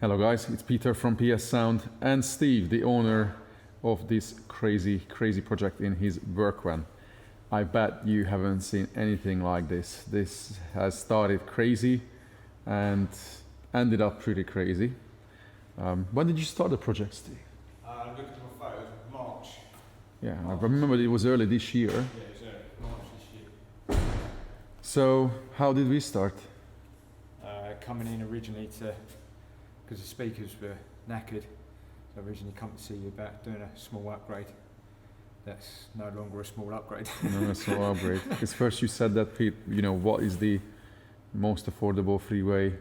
Hello guys, it's Peter from PS Sound and Steve, the owner of this crazy project in his work van. I bet you haven't seen anything like this. This has started crazy and ended up pretty crazy. When did you start the project, Steve? Looking at my photos, March. Yeah, I remember it was early this year. Yeah, it was March this year. So, how did we start? Coming in originally because the speakers were knackered, so I originally come to see you about doing a small upgrade. That's no longer a small upgrade. No, a small upgrade. Because first you said that, Pete, you know, what is the most affordable freeway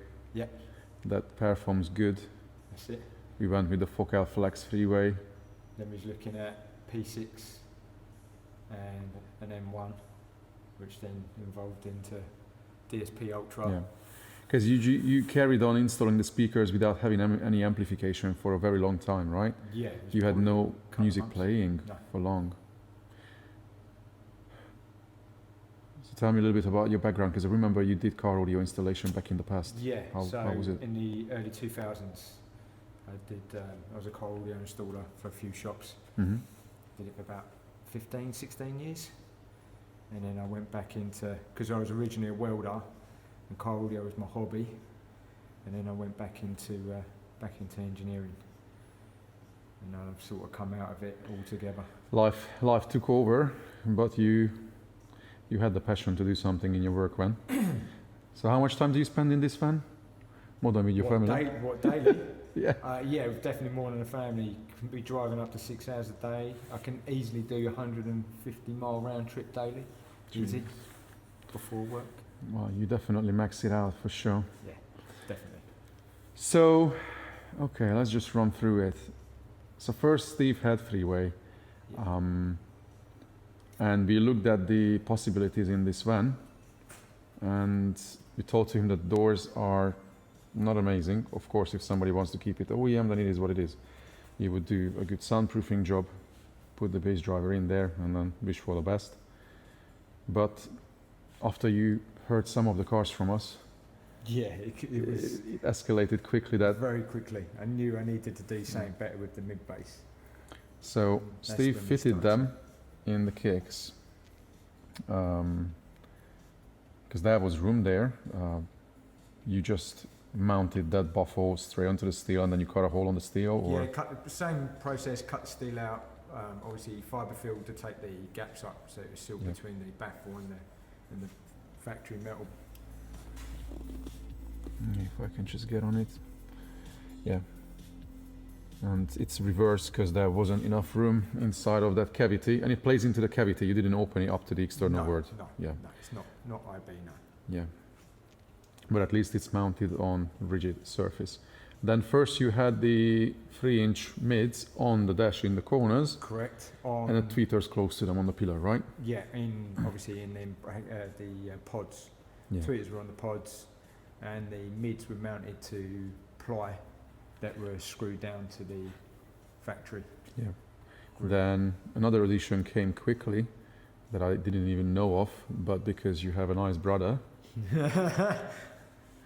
that performs good? That's it. We went with the Focal Flex freeway. Then we was looking at P6 and an M1, which then evolved into DSP Ultra. Yeah. Because you carried on installing the speakers without having any amplification for a very long time, right? Yeah. You had no music playing for long. So tell me a little bit about your background, because I remember you did car audio installation back in the past. Yeah. How was it? In the early 2000s, I was a car audio installer for a few shops. Mm-hmm. Did it for about 15, 16 years. And then I went back into, because I was originally a welder, and car audio was my hobby, and then I went back into engineering, and I've sort of come out of it altogether. Life took over, but you had the passion to do something in your work van. So how much time do you spend in this van? More than with your family? Daily? Yeah. Yeah, definitely more than a family. Can be driving up to 6 hours a day. I can easily do 150-mile round trip daily. Easy. Before work. Well, you definitely max it out for sure. Yeah, definitely. So, okay, let's just run through it. So first, Steve had freeway, and we looked at the possibilities in this van, and we told him that doors are not amazing. Of course, if somebody wants to keep it OEM, then it is what it is. You would do a good soundproofing job, put the bass driver in there, and then wish for the best. But after you heard some of the cars from us, it escalated quickly. Very quickly. I knew I needed to do something better with the mid bass. So Steve fitted them in the kicks, because there was room there. You just mounted that buffle straight onto the steel, and then you cut a hole on the steel? Or? Yeah, same process, cut the steel out, obviously fibre fill to take the gaps up, so it was sealed between the baffle and the factory metal. If I can just get on it. Yeah. And it's reversed because there wasn't enough room inside of that cavity, and it plays into the cavity. You didn't open it up to the external world. No, it's not IB, no. Yeah. But at least it's mounted on rigid surface. Then first you had the 3-inch mids on the dash in the corners. Correct. And the tweeters close to them on the pillar, right? Yeah, obviously in the pods. Yeah. Tweeters were on the pods, and the mids were mounted to ply that were screwed down to the factory. Yeah. Then another addition came quickly that I didn't even know of, but because you have a nice brother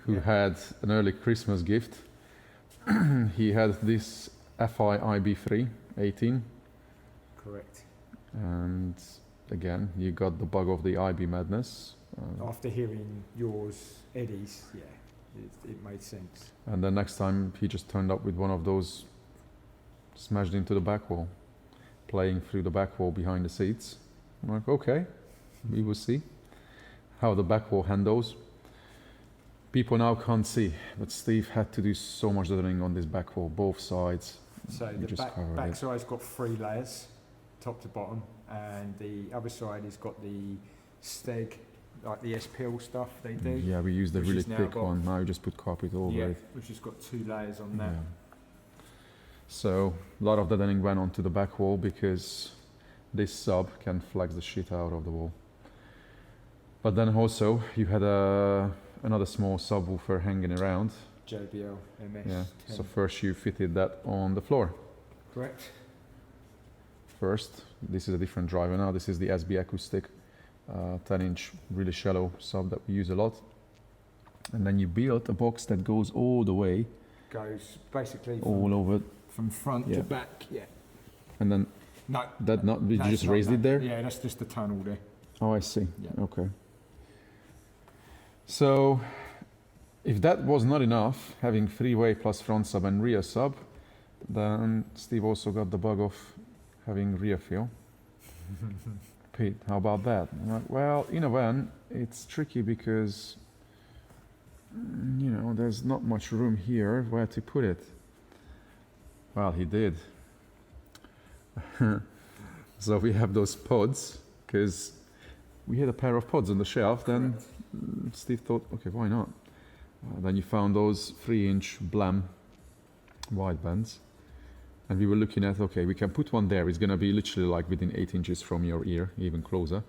who had an early Christmas gift. He had this FI IB3 18. Correct. And again, you got the bug of the IB madness. After hearing yours, Eddie's, it made sense. And then next time he just turned up with one of those smashed into the back wall, playing through the back wall behind the seats. I'm like, okay, we will see how the back wall handles. People now can't see, but Steve had to do so much deadening on this back wall, both sides. So the back side's got 3 layers, top to bottom, and the other side has got the steg, like the SPL stuff they do. Yeah, we used the really thick one. Now you just put carpet over it. Which has got 2 layers on that. Yeah. So a lot of deadening went onto the back wall because this sub can flex the shit out of the wall. But then also you had another small subwoofer hanging around. JBL MS. Yeah. 10. So first you fitted that on the floor. Correct. First, this is a different driver now. This is the SB Acoustic 10-inch really shallow sub that we use a lot. And then you built a box that goes all the way goes basically all over. from front Yeah. to back. Yeah. And then No. that not, you no, just it's not raised that. it there? Yeah, that's just the tunnel there. Oh, I see. Yeah. Okay. So, if that was not enough, having 3-way plus front sub and rear sub, then Steve also got the bug of having rear fill. Pete, how about that? I'm like, well, in a van, it's tricky because, you know, there's not much room here where to put it. Well, he did. So we have those pods, because we had a pair of pods on the shelf, then Steve thought, okay, why not? Then you found those 3-inch Blam widebands. And we were looking at, okay, we can put one there. It's going to be literally like within 8 inches from your ear, even closer.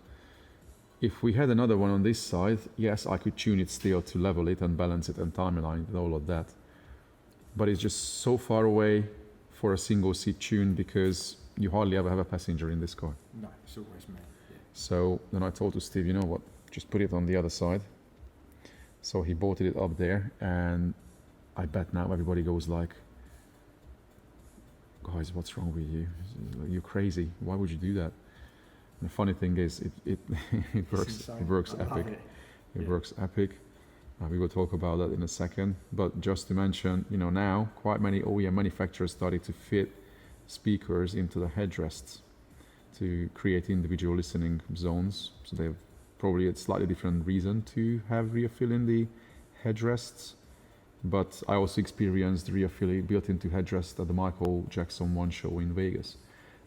If we had another one on this side, yes, I could tune it still to level it and balance it and timeline and all of that. But it's just so far away for a single seat tune because you hardly ever have a passenger in this car. No, it's always me. Yeah. So then I told to Steve, you know what, just put it on the other side. So he bolted it up there, and I bet now everybody goes like, guys, what's wrong with you? You're crazy. Why would you do that? And the funny thing is, it works. It works epic. It works epic. We will talk about that in a second. But just to mention, you know, now quite many OEM manufacturers started to fit speakers into the headrests to create individual listening zones. So they've probably a slightly different reason to have rear fill in the headrests. But I also experienced rear fill built into headrest at the Michael Jackson 1 show in Vegas.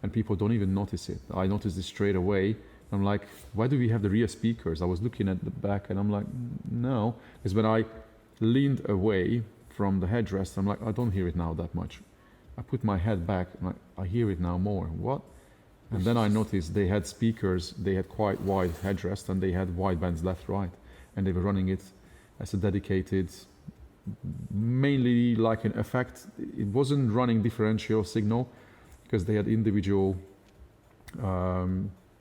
And people don't even notice it. I noticed it straight away. I'm like, why do we have the rear speakers? I was looking at the back and I'm like, no. Because when I leaned away from the headrest, I'm like, I don't hear it now that much. I put my head back, and I hear it now more. What? And then I noticed they had speakers, they had quite wide headrest, and they had wide bands left, right. And they were running it as a dedicated, mainly like an effect. It wasn't running differential signal because they had individual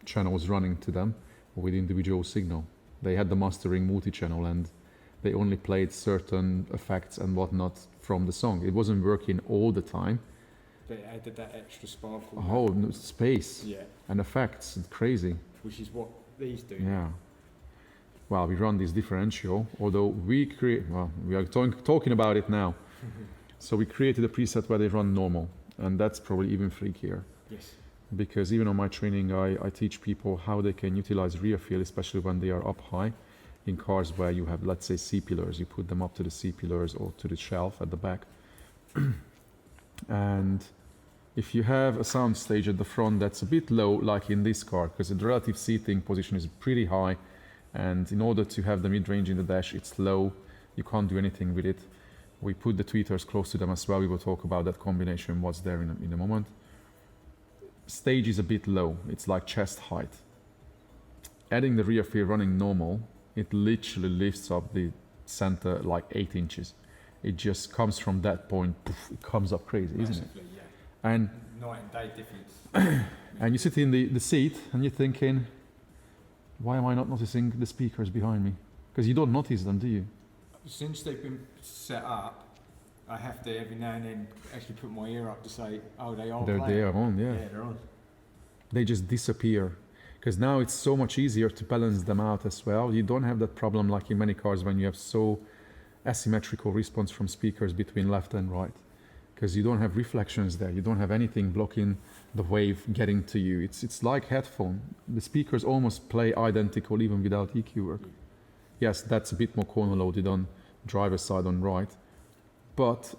channels running to them with individual signal. They had the mastering multi-channel and they only played certain effects and whatnot from the song. It wasn't working all the time. But it added that extra sparkle. Oh, no, space and effects. It's crazy. Which is what these do. Yeah. Well, we run this differential, although we are talking about it now. So we created a preset where they run normal, and that's probably even freakier. Yes. Because even on my training, I teach people how they can utilize rear fill, especially when they are up high in cars where you have, let's say, C-pillars. You put them up to the C-pillars or to the shelf at the back. And if you have a sound stage at the front that's a bit low, like in this car, because the relative seating position is pretty high, and in order to have the mid-range in the dash, it's low, you can't do anything with it. We put the tweeters close to them as well. We will talk about that combination, what's there in a moment. Stage is a bit low, it's like chest height. Adding the rear fill running normal, it literally lifts up the center like 8 inches. It just comes from that point, poof, it comes up crazy, isn't it? yeah. And night and day difference. and you sit in the seat and you're thinking, why am I not noticing the speakers behind me? Because you don't notice them, do you? Since they've been set up, I have to every now and then actually put my ear up to say, oh, they are They playing. are on, yeah. Yeah, they're on. They just disappear. Because now it's so much easier to balance them out as well. You don't have that problem like in many cars when you have so asymmetrical response from speakers between left and right. Because you don't have reflections there. You don't have anything blocking the wave getting to you. It's like headphone. The speakers almost play identical even without EQ work. Yes, that's a bit more corner loaded on driver's side on right. But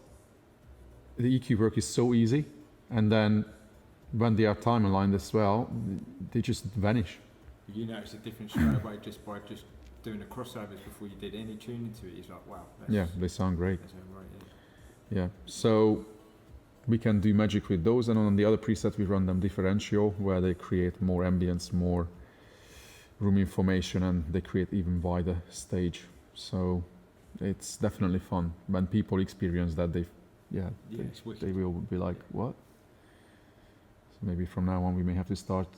the EQ work is so easy. And then when they are time aligned as well, they just vanish. You notice the difference straight away just by just doing the crossovers before you did any tuning to it. It's like, wow. Yeah, they sound great. That's right, Yeah, so we can do magic with those, and on the other preset we run them differential, where they create more ambience, more room information, and they create even wider stage. So it's definitely fun. When people experience that, they will be like, what? So maybe from now on we may have to start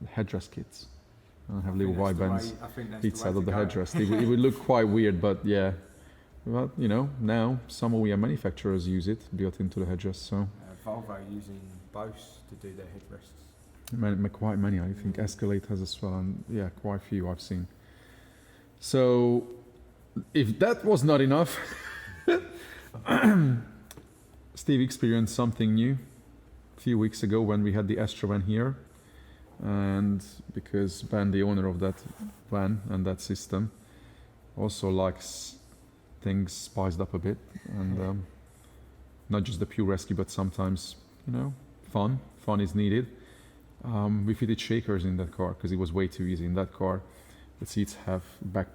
headdress kits and have little wide bands each side of the headdress. It would look quite weird, but yeah, But you know, now some OEM manufacturers use it built into the headrest. So Volvo using Bose to do their headrests. quite many. I think Escalade has as well, and yeah, quite a few I've seen. So if that was not enough, Steve experienced something new a few weeks ago when we had the Astra van here, and because Ben, the owner of that van and that system, also likes things spiced up a bit, and not just the pure rescue, but sometimes, you know, fun is needed. We fitted shakers in that car because it was way too easy. In that car, the seats have back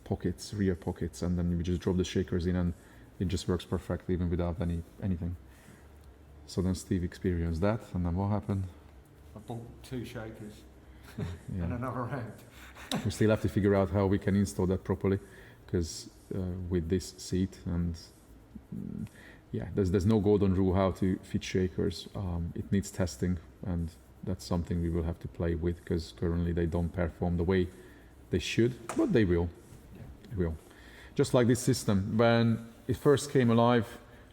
pockets, rear pockets, and then you just drop the shakers in and it just works perfectly even without anything. So then Steve experienced that, and then what happened? I bought 2 shakers Yeah. and another round. We still have to figure out how we can install that properly, because with this seat and yeah, there's no golden rule how to fit shakers. It needs testing, and that's something we will have to play with, because currently they don't perform the way they should, but they will. They will. Just like this system, when it first came alive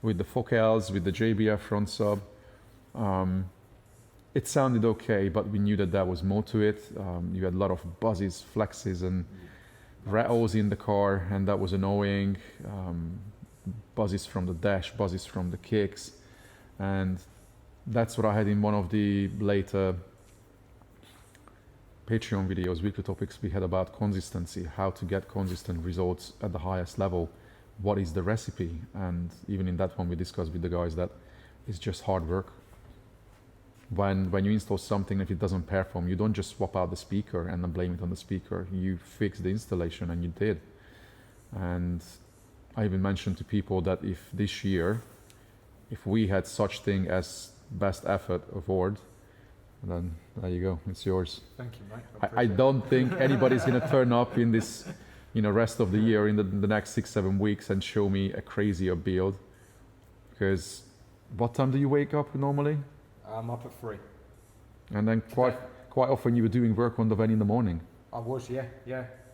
with the focals, with the JBF front sub, it sounded okay, but we knew that there was more to it. You had a lot of buzzes, flexes, and rattles in the car, and that was annoying. Buzzes from the dash, buzzes from the kicks, and that's what I had in one of the later Patreon videos, weekly topics we had about consistency, how to get consistent results at the highest level, what is the recipe, and even in that one we discussed with the guys that it's just hard work. When you install something, if it doesn't perform, you don't just swap out the speaker and then blame it on the speaker. You fix the installation, and you did. And I even mentioned to people that if this year, if we had such thing as best effort award, then there you go, it's yours. Thank you, mate. I don't think anybody's going to turn up in this, you know, rest of the year in the next 6-7 weeks and show me a crazier build. Because what time do you wake up normally? I'm up at 3. And then quite often you were doing work on the van in the morning. I was, yeah.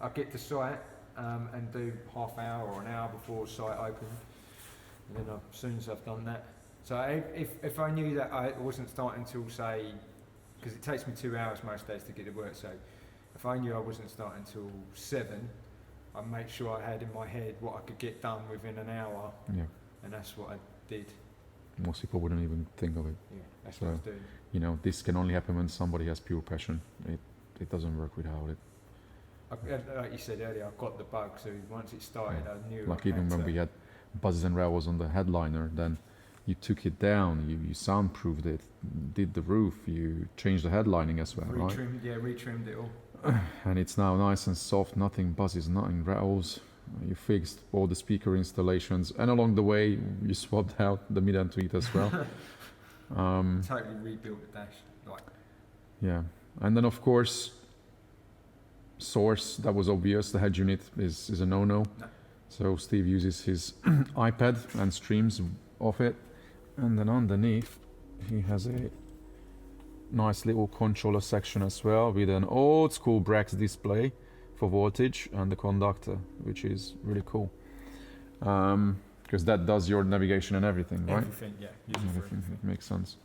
I get to site and do half hour or an hour before site opened, and then as soon as I've done that. So if I knew that I wasn't starting till, say, because it takes me 2 hours most days to get to work, so if I knew I wasn't starting till 7, I'd make sure I had in my head what I could get done within an hour, Yeah. and that's what I did. Most people wouldn't even think of it. Yeah, that's what I was doing. You know, this can only happen when somebody has pure passion. It doesn't work without it. Like you said earlier, I got the bug, so once it started, I knew. Like even when we had buzzes and rattles on the headliner, then you took it down, you soundproofed it, did the roof, you changed the headlining as well, right? Retrimmed it all. And it's now nice and soft, nothing buzzes, nothing rattles. You fixed all the speaker installations, and along the way you swapped out the mid and tweet as well. Totally rebuilt the dash. Yeah, and then of course, source, that was obvious. The head unit is a no-no. No. So Steve uses his iPad and streams off it, and then underneath he has a nice little controller section as well with an old school Brax display for voltage and the conductor, which is really cool, because that does your navigation and everything, right? Everything, yeah. Use it for everything. It makes sense.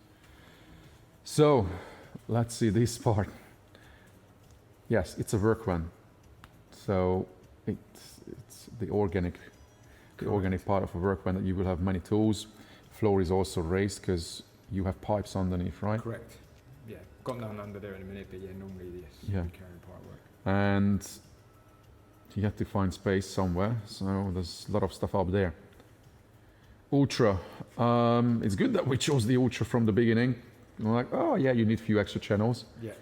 So let's see this part. Yes, it's a work van, so it's the organic part of a work van that you will have many tools. Floor is also raised because you have pipes underneath, right? Correct. Yeah, got none under there in a minute, but yeah, normally yes. Yeah. Carrying part work. And you have to find space somewhere, so there's a lot of stuff up there. Ultra. It's good that we chose the Ultra from the beginning. We're like, oh yeah, you need a few extra channels. Yeah.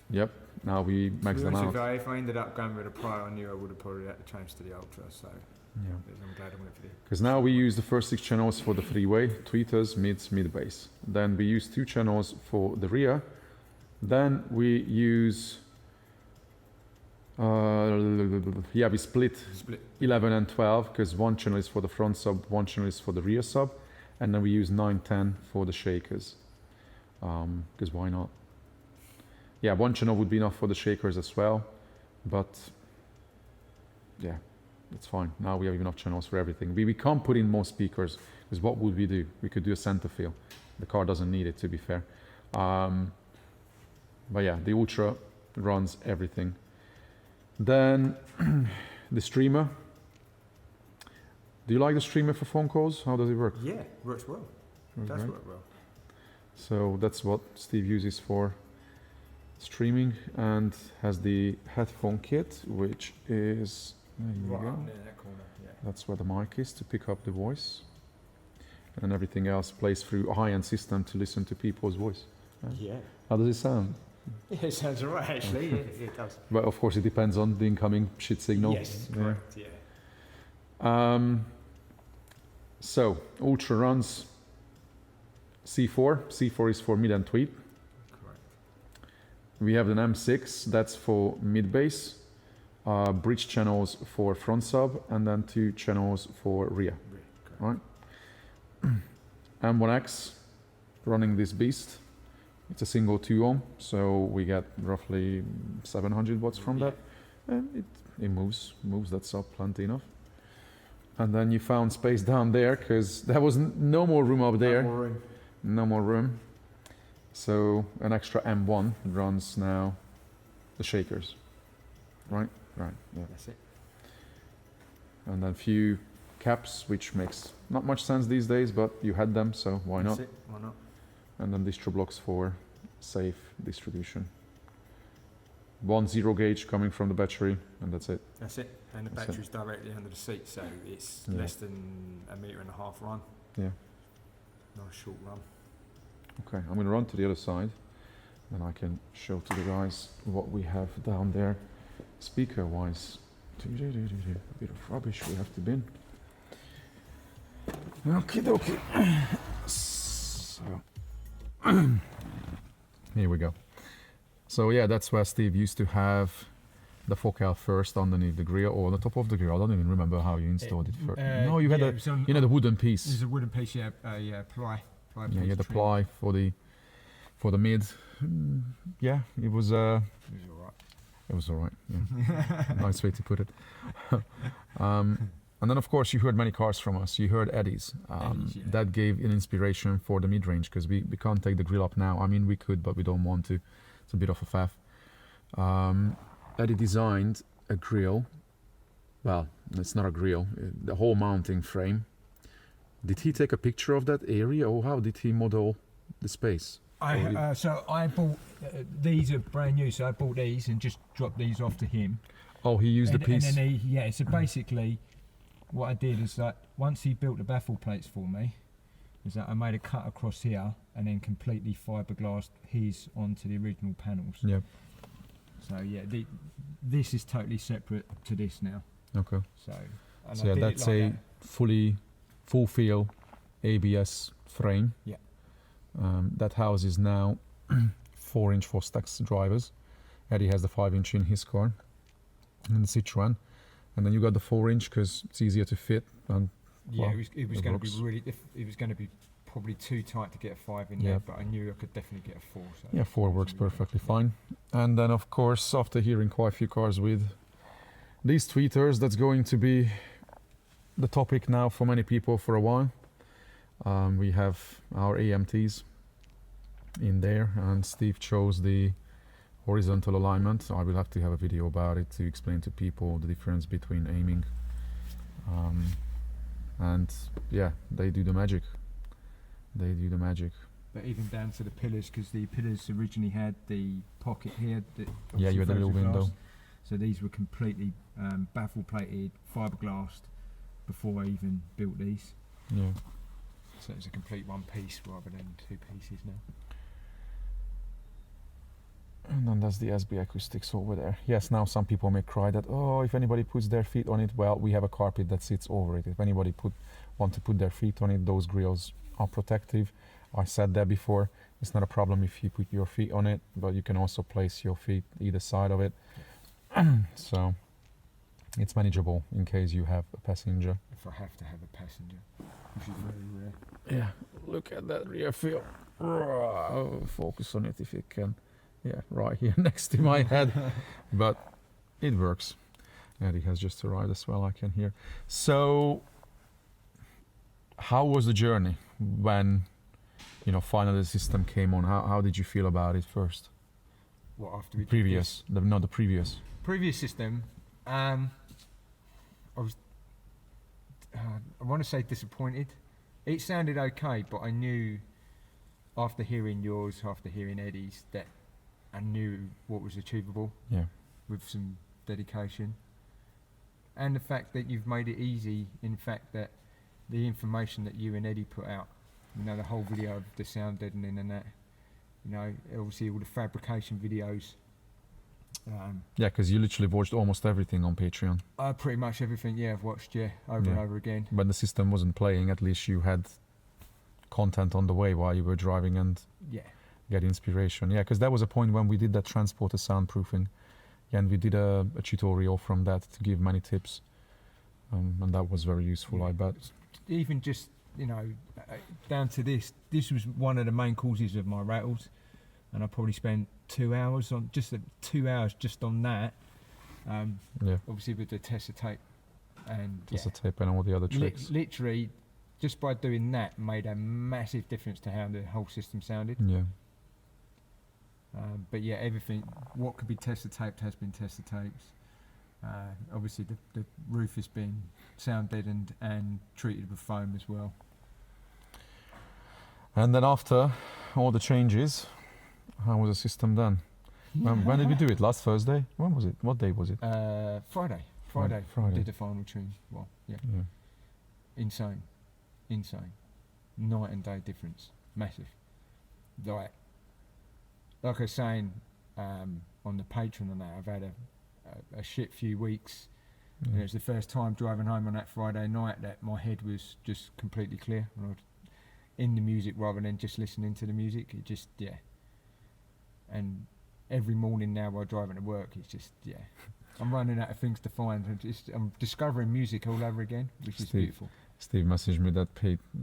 Yep. Now we max them out. If I ended up going with a Pro, I knew I would have probably had to change to the Ultra, so Yeah. I'm glad I went for the. Because now we use the first 6 channels for the 3-way, tweeters, mids, mid-bass. Then we use 2 channels for the rear. Then we use, we split 11 and 12, because 1 channel is for the front sub, 1 channel is for the rear sub. And then we use 9, 10 for the shakers. Because why not? Yeah, 1 channel would be enough for the shakers as well. But yeah, it's fine. Now we have enough channels for everything. We can't put in more speakers, because what would we do? We could do a center fill. The car doesn't need it, to be fair. But yeah, the Ultra runs everything. Then the streamer. Do you like the streamer for phone calls? How does it work? Yeah, works well. It does work well. So that's what Steve uses for streaming, and has the headphone kit, which is, there you Right go. up near that corner, yeah. That's where the mic is to pick up the voice. And everything else plays through a high-end system to listen to people's voice. Yeah. How does it sound? Yeah, it sounds alright actually, yeah, it does. But of course it depends on the incoming shit signal. Yes, Yeah. correct, yeah. So, Ultra runs C4. C4 is for mid and tweed. Correct. We have an M6, that's for mid bass. Bridge channels for front sub, and then 2 channels for rear. Correct. Right. M1X running this beast. It's a single 2 ohm, so we get roughly 700 watts from that. And it moves that sub plenty enough. And then you found space down there, because there was no more room up there. No more room. No more room. So an extra M1 runs now the Shakers. Right? Right, yeah. That's it. And then few caps, which makes not much sense these days, but you had them, so why not? That's it. Why not? And then distro blocks for safe distribution. 1 0 gauge coming from the battery, and that's it. That's it. And the That's it. battery's directly under the seat, so it's Yeah. less than 1.5 metre run. Yeah. Nice short run. Okay, I'm going to run to the other side, then I can show to the guys what we have down there, speaker-wise. A bit of rubbish we have to bin. Okie dokie. So, here we go. So yeah, that's where Steve used to have the focal first underneath the grill, or on the top of the grill. I don't even remember how you installed it first. No, you had the wooden piece. There's a wooden piece, yeah, ply. Yeah, you had the ply for the mid. Yeah, it was alright. It was alright. Yeah. Nice way to put it. And then of course you heard many cars from us. You heard Eddie's. Eddie's, yeah. That gave an inspiration for the mid-range, because we can't take the grill up now. I mean, we could, but we don't want to. It's a bit of a faff. Eddie designed a grill. Well, it's not a grill. The whole mounting frame. Did he take a picture of that area, or how did he model the space? So I bought these are brand new. So I bought these and just dropped these off to him. Oh, he used the piece. And then so basically, what I did is that once he built the baffle plates for me, is that I made a cut across here and then completely fiberglassed his onto the original panels. Yep. So yeah, this is totally separate to this now. Okay. So Yeah, that's a full feel ABS frame. Yeah. That houses now 4-inch for Stax drivers. Eddie has the 5-inch in his car, and the Citroen. And then you got the 4-inch because it's easier to fit. And Yeah, well, it was it going to works. be really. It was going to be probably too tight to get a 5 in Yeah. there, but I knew I could definitely get a 4. So yeah, 4 works perfectly fine. And then of course, after hearing quite a few cars with these tweeters, that's going to be the topic now for many people for a while. We have our AMTs in there, and Steve chose the horizontal alignment. I will have to have a video about it to explain to people the difference between aiming. And yeah, they do the magic. They do the magic. But even down to the pillars, because the pillars originally had the pocket here. Yeah, you had a little window. So these were completely baffle plated, fiberglassed before I even built these. Yeah. So it's a complete one piece rather than 2 pieces now. And then there's the SB acoustics over there. Yes, now some people may cry that, oh, if anybody puts their feet on it, well, we have a carpet that sits over it. If anybody want to put their feet on it, those grills are protective. I said that before. It's not a problem if you put your feet on it, but you can also place your feet either side of it. So it's manageable in case you have a passenger. If I have to have a passenger, which is very rare. Yeah, look at that rear feel. Oh, focus on it if you can. Yeah, right here next to my head. But it works. Eddie has just arrived as well, I can hear. So, how was the journey when, finally the system came on? How did you feel about it first? What, after we did Previous, the previous. previous system, I was, I want to say disappointed. It sounded okay, but I knew after hearing yours, after hearing Eddie's, that I knew what was achievable. Yeah. With some dedication. And the fact that you've made it easy, in fact, that the information that you and Eddie put out, the whole video of the sound deadening and that, obviously all the fabrication videos. Yeah, because you literally watched almost everything on Patreon. Pretty much everything, I've watched, over and over again. When the system wasn't playing, at least you had content on the way while you were driving and get inspiration. Yeah, because that was a point when we did that transporter soundproofing. And we did a tutorial from that to give many tips. And that was very useful, I bet. Even just, down to this was one of the main causes of my rattles. And I probably spent 2 hours on, just 2 hours just on that. Obviously with the Tessa tape. And Tessa tape and all the other tricks. Literally, just by doing that made a massive difference to how the whole system sounded. Yeah. But everything, what could be Tessa taped has been Tessa taped. Obviously the roof has been sound deadened and treated with foam as well. And then after all the changes, how was the system done? When did we do it? Last Thursday? When was it? What day was it? Friday. Friday. Did the final tune. Well, Insane. Night and day difference. Massive. Like I was saying on the Patreon and that, I've had a shit few weeks. And it was the first time driving home on that Friday night that my head was just completely clear. And I was in the music rather than just listening to the music. It just, And every morning now while driving to work, it's just, I'm running out of things to find. I'm discovering music all over again, which is beautiful. Steve messaged me that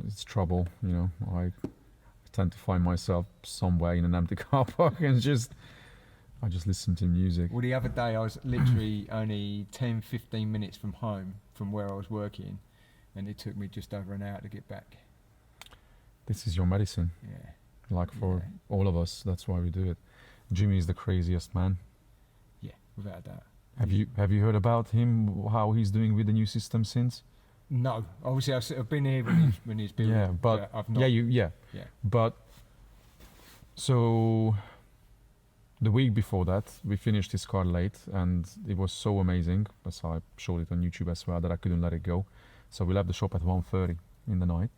it's trouble, I tend to find myself somewhere in an empty car park and I just listen to music. Well, the other day I was literally only 10-15 minutes from home from where I was working, and it took me just over an hour to get back. This is your medicine. Yeah. Like for all of us, that's why we do it. Jimmy is the craziest man. Yeah, without a doubt. Have you heard about him, how he's doing with the new system since? No, obviously I've been here when he's building. Yeah, but I've not. But so the week before that, we finished his car late, and it was so amazing. So I showed it on YouTube as well that I couldn't let it go. So we left the shop at 1:30 in the night.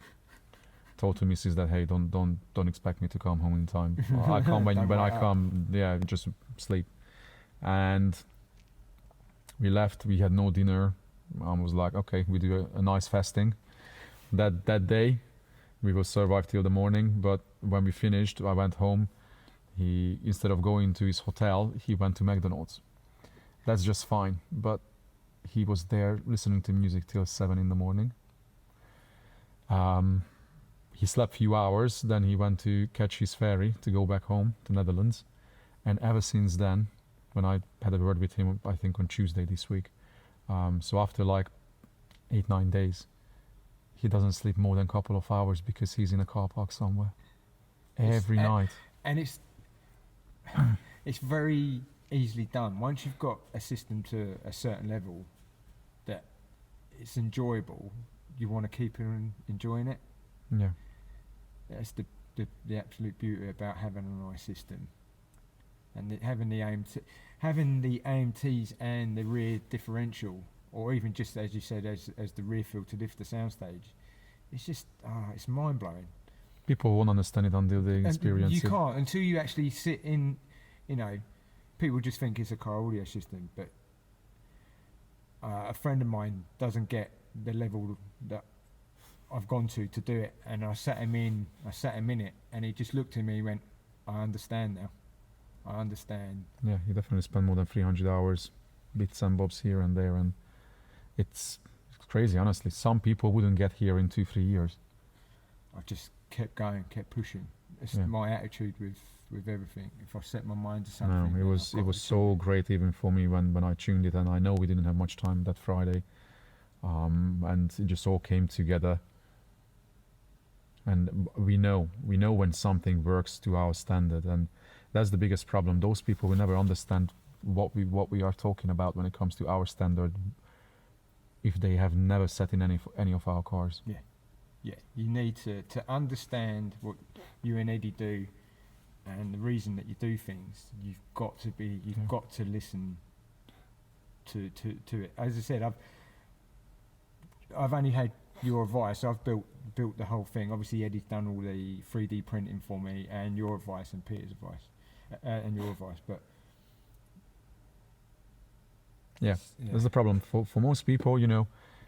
Told to Mrs. that hey, don't expect me to come home in time. I come when I come. Yeah, just sleep. And we left. We had no dinner. Mom was like, okay, we do a nice fasting. That day, we will survive till the morning. But when we finished, I went home. He, instead of going to his hotel, he went to McDonald's. That's just fine. But he was there listening to music till 7 in the morning. He slept a few hours. Then he went to catch his ferry to go back home to Netherlands. And ever since then, when I had a word with him, I think on Tuesday this week. So after like 8-9 days, he doesn't sleep more than a couple of hours because he's in a car park somewhere every night. And it's very easily done. Once you've got a system to a certain level that it's enjoyable, you want to keep enjoying it. Yeah. That's the absolute beauty about having a nice system. And having the AMTs and the rear differential, or even just as you said, as the rear fill to lift the soundstage, it's just it's mind blowing. People won't understand it until they experience it. You can't until you actually sit in. People just think it's a car audio system, but a friend of mine doesn't get the level that I've gone to do it, and I sat him in it, and he just looked at me and went, I understand now. I understand. Yeah, you definitely spend more than 300 hours, bits and bobs here and there, and it's crazy, honestly. Some people wouldn't get here in 2-3 years. I just kept going, kept pushing. It's my attitude with with everything. If I set my mind to something, No, then I've it got was to so great even for me when I tuned it, and I know we didn't have much time that Friday, and it just all came together. And we know when something works to our standard, and that's the biggest problem. Those people will never understand what we are talking about when it comes to our standard if they have never sat in any of our cars. Yeah, you need to understand what you and Eddie do, and the reason that you do things. You've got to listen to it. As I said, I've only had your advice. I've built the whole thing. Obviously, Eddie's done all the 3D printing for me, and your advice and Peter's advice, and your advice. But Yeah, that's the problem for most people.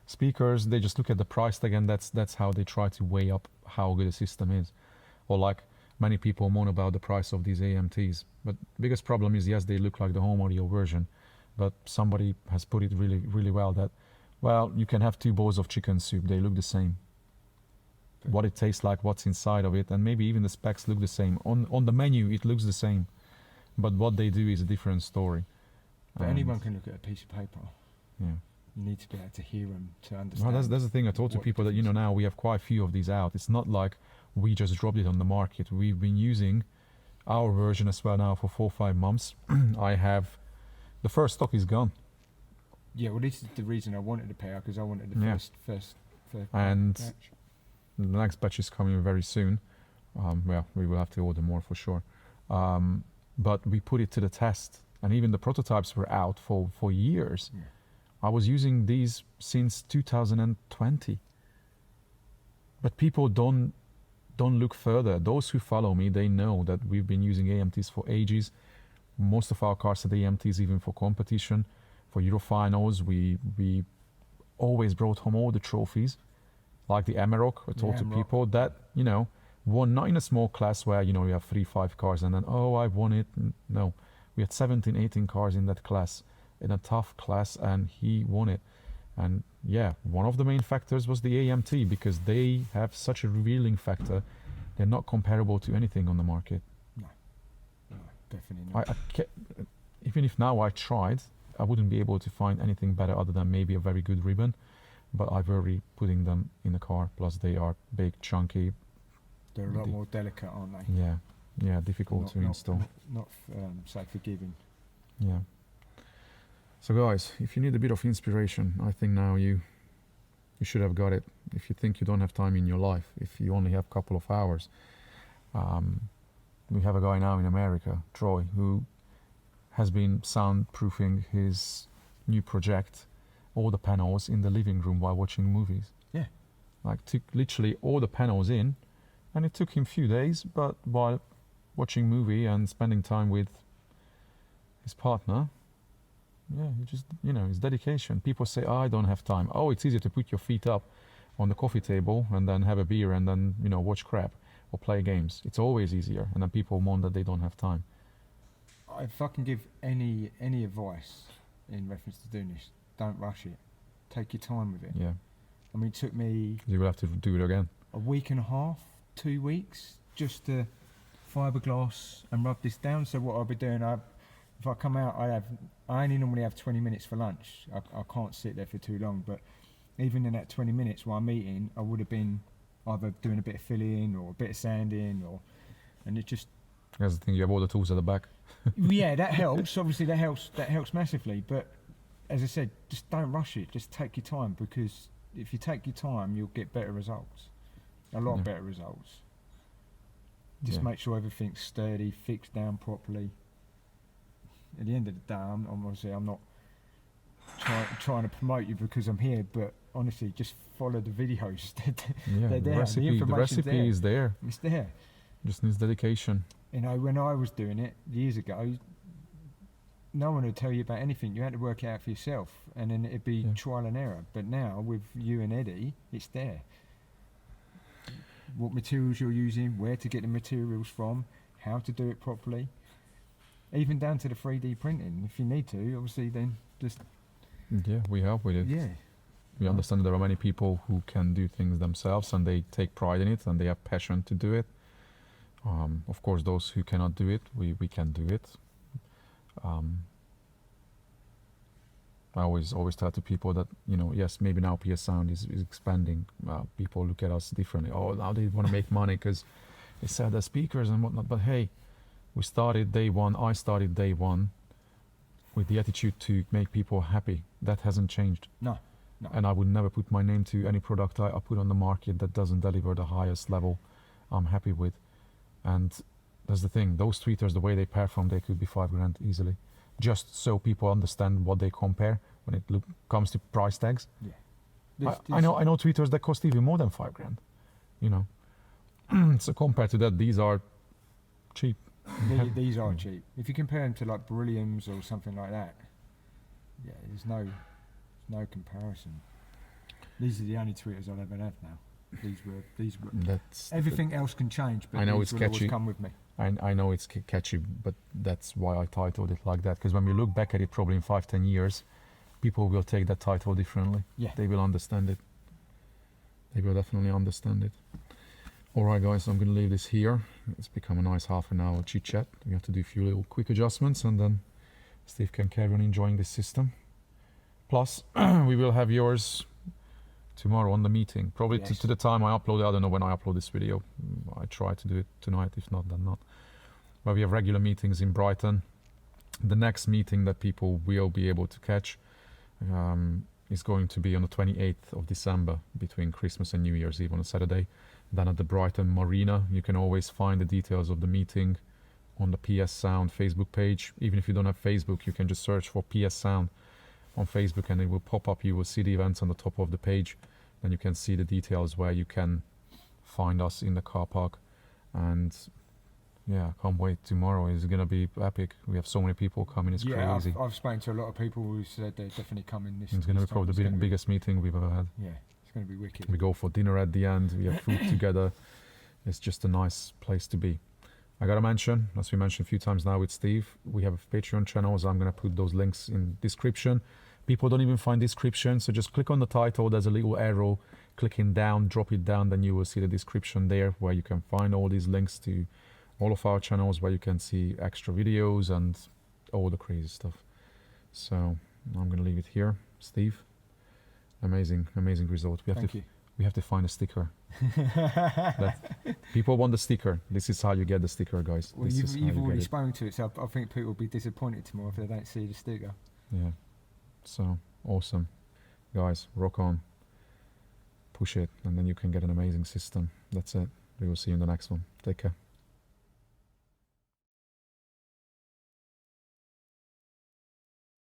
Speakers, they just look at the price tag, and that's how they try to weigh up how good a system is. Or like many people moan about the price of these AMTs, but the biggest problem is, yes, they look like the home audio version, but somebody has put it really, really well that, well, you can have 2 bowls of chicken soup, they look the same. What it tastes like, what's inside of it, and maybe even the specs look the same. On the menu, it looks the same, but what they do is a different story. But anyone can look at a piece of paper. Yeah. You need to be able to hear them to understand. Well, that's the thing I told to people that, now we have quite a few of these out. It's not like we just dropped it on the market. We've been using our version as well now for 4 or 5 months. The first stock is gone. Yeah, well, this is the reason I wanted the pair, because I wanted the first and batch. The next batch is coming very soon. Well, we will have to order more for sure. But we put it to the test, and even the prototypes were out for years. Yeah. I was using these since 2020. But people don't look further. Those who follow me, they know that we've been using AMTs for ages. Most of our cars had AMTs even for competition. For Eurofinals, we always brought home all the trophies, like the Amarok. I told to people that, won, not in a small class where, you have 3-5 cars and then, oh, I won it. No, we had 17, 18 cars in that class, in a tough class, and he won it. And yeah, one of the main factors was the AMT, because they have such a revealing factor. They're not comparable to anything on the market. No, definitely not. Even if now I tried, I wouldn't be able to find anything better other than maybe a very good ribbon, but I've already putting them in the car. Plus they are big, chunky. They're a lot more delicate, aren't they? Yeah, difficult to install. Not so forgiving. Yeah. So guys, if you need a bit of inspiration, I think now you should have got it. If you think you don't have time in your life, if you only have a couple of hours, we have a guy now in America, Troy, who has been soundproofing his new project, all the panels in the living room while watching movies. Yeah. Like took literally all the panels in, and it took him a few days, but while watching movie and spending time with his partner, yeah, he just, it's dedication. People say, oh, I don't have time. Oh, it's easier to put your feet up on the coffee table and then have a beer and then, watch crap or play games. It's always easier. And then people moan that they don't have time. If I can give any advice in reference to doing this, don't rush it. Take your time with it. Yeah. I mean, it took me... You will have to do it again. A week and a half, 2 weeks, just to fiberglass and rub this down. So what I'll be doing, if I come out, I only normally have 20 minutes for lunch. I can't sit there for too long, but even in that 20 minutes while I'm eating, I would have been either doing a bit of filling or a bit of sanding, and it just... That's the thing, you have all the tools at the back. Yeah, that helps. Obviously, that helps massively. But as I said, just don't rush it. Just take your time, because if you take your time, you'll get better results. A lot better results. Just make sure everything's sturdy, fixed down properly. At the end of the day, I'm not trying to promote you because I'm here, but honestly, just follow the videos. They're there. The recipe is there. It's there. Just needs dedication. When I was doing it years ago, no one would tell you about anything. You had to work it out for yourself, and then it'd be trial and error. But now, with you and Eddie, it's there. What materials you're using, where to get the materials from, how to do it properly. Even down to the 3D printing. If you need to, obviously, then just... Yeah, we help with it. Yeah. We understand there are many people who can do things themselves, and they take pride in it, and they have passion to do it. Of course, those who cannot do it, we can do it. I always tell to people that, you know, yes, maybe now PS Sound is expanding. People look at us differently. Oh, now they want to make money because they sell their speakers and whatnot. But hey, we started day one. I started day one with the attitude to make people happy. That hasn't changed. No. And I would never put my name to any product I put on the market that doesn't deliver the highest level I'm happy with. And that's the thing. Those tweeters, the way they perform, they could be $5,000 easily. Just so people understand what they compare when it comes to price tags. Yeah. I know tweeters that cost even more than $5,000. You know, so compared to that, these are cheap. These are cheap. If you compare them to like Berylliums or something like that, yeah, there's no comparison. These are the only tweeters I'll ever have now. These were. Everything else can change, but I know these it's will always catchy. come with me. I know it's catchy, but that's why I titled it like that. Because when we look back at it, probably in 5-10 years, people will take that title differently. Yeah. They will understand it. They will definitely understand it. All right, guys, I'm going to leave this here. It's become a nice half an hour chit chat. We have to do a few little quick adjustments, and then Steve can carry on enjoying this system. Plus, we will have yours tomorrow on the meeting. Probably Yes. to the time I upload it. I don't know when I upload this video. I try to do it tonight. If not, then not. But we have regular meetings in Brighton. The next meeting that people will be able to catch is going to be on the 28th of December, between Christmas and New Year's Eve on a Saturday. Then at the Brighton Marina. You can always find the details of the meeting on the PS Sound Facebook page. Even if you don't have Facebook, you can just search for PS Sound on Facebook and it will pop up. You will see the events on the top of the page. Then you can see the details where you can find us in the car park. And yeah, I can't wait. Tomorrow is going to be epic. We have so many people coming. It's crazy. I've spoken to a lot of people who said they're definitely coming this. It's going to be this time. probably the biggest meeting we've ever had. Yeah, it's going to be wicked. We go for dinner at the end. We have food together. It's just a nice place to be. I got to mention, as we mentioned a few times now with Steve, we have a Patreon channel, so I'm going to put those links in description. People don't even find description, so just click on the title. There's a little arrow. Clicking down, drop it down, then you will see the description there where you can find all these links to all of our channels, where you can see extra videos and all the crazy stuff. So I'm going to leave it here. Steve, amazing result. We have to find a sticker. People want the sticker. This is how you get the sticker, guys. Well, you've already spoken to it, so I think people will be disappointed tomorrow if they don't see the sticker. Yeah. So awesome, guys. Rock on. Push it, and then you can get an amazing system. That's it. We will see you in the next one. Take care.